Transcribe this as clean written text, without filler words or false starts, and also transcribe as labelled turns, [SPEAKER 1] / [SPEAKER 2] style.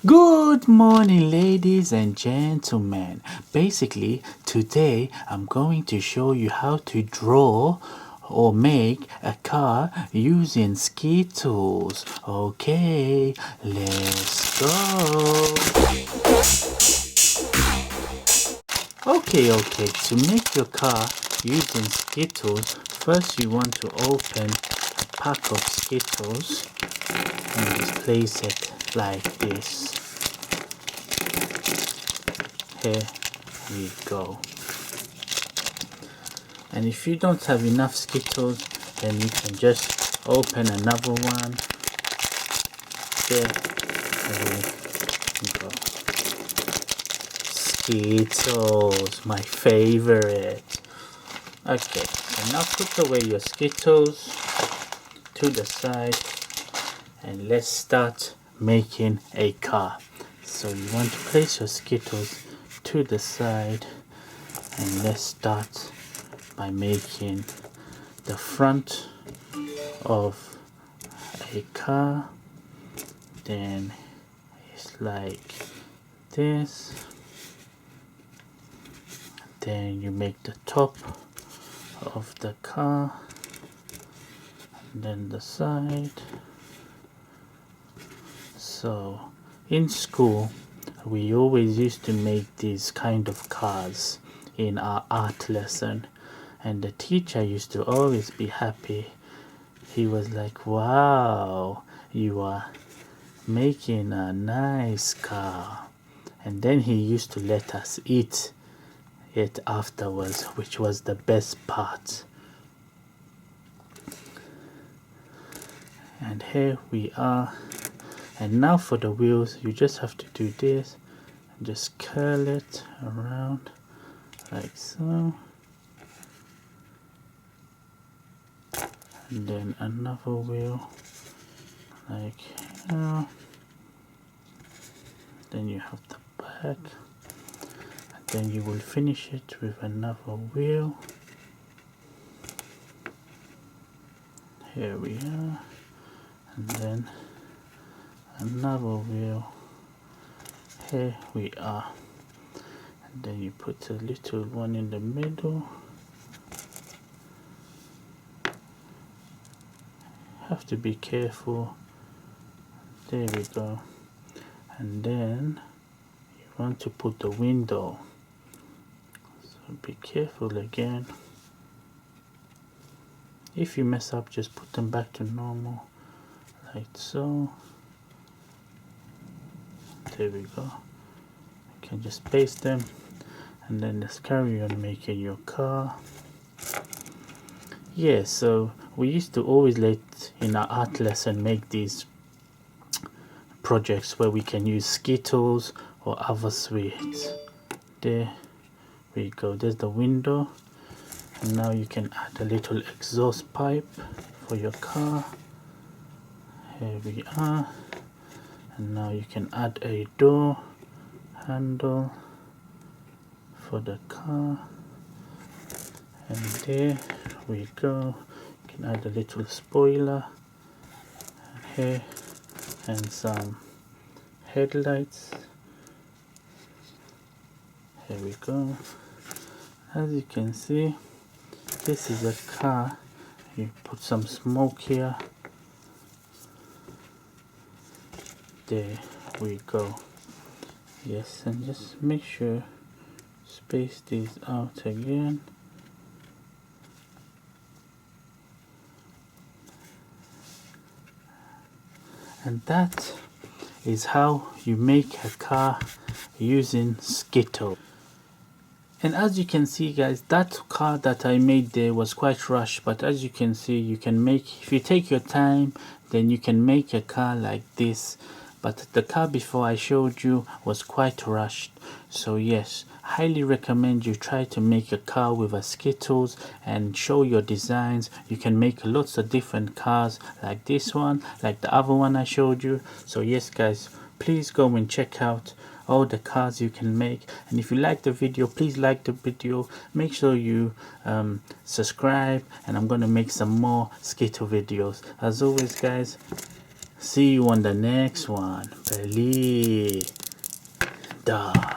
[SPEAKER 1] Good morning, ladies and gentlemen. Basically, today I'm going to show you how to draw or make a car using Skittles. Okay, let's go. Okay, to make your car using Skittles, first you want to open a pack of Skittles and just place it like this. Here we go. And if you don't have enough Skittles, then you can just open another one. There we go. Skittles, my favorite. Okay, so now put away your Skittles to the side and let's start making a car. So you want to place your Skittles to the side and let's start by making the front of a car. Then it's like this. Then you make the top of the car and then the side. So in school we always used to make these kind of cars in our art lesson, and the teacher used to always be happy. He was like, wow, you are making a nice car. And then he used to let us eat it afterwards, which was the best part. And here we are. And now for the wheels, you just have to do this and just curl it around like so. And then another wheel like here. Then you have the back. And then you will finish it with another wheel. Here we are. And then another wheel. Here we are. And then you put a little one in the middle. Have to be careful. There we go. And then you want to put the window. So be careful again. If you mess up, just put them back to normal, like so. There we go. You can just paste them and then let's carry on making your car. Yeah, so we used to always in our art lesson make these projects where we can use Skittles or other sweets. There we go. There's the window, and now you can add a little exhaust pipe for your car. Here we are. And now you can add a door handle for the car, and there we go. You can add a little spoiler here and some headlights. Here we go. As you can see, this is a car. You put some smoke here. There we go. Yes, and just make sure space these out again. And that is how you make a car using Skittles. And as you can see, guys, that car that I made there was quite rushed, but as you can see, you can make, if you take your time, then you can make a car like this. But the car before I showed you was quite rushed. So yes, highly recommend you try to make a car with a Skittles and show your designs. You can make lots of different cars like this one, like the other one I showed you. So yes guys, please go and check out all the cars you can make. And if you like the video, please like the video. Make sure you subscribe, and I'm going to make some more Skittle videos. As always guys, See you on the next one. Beli. Da.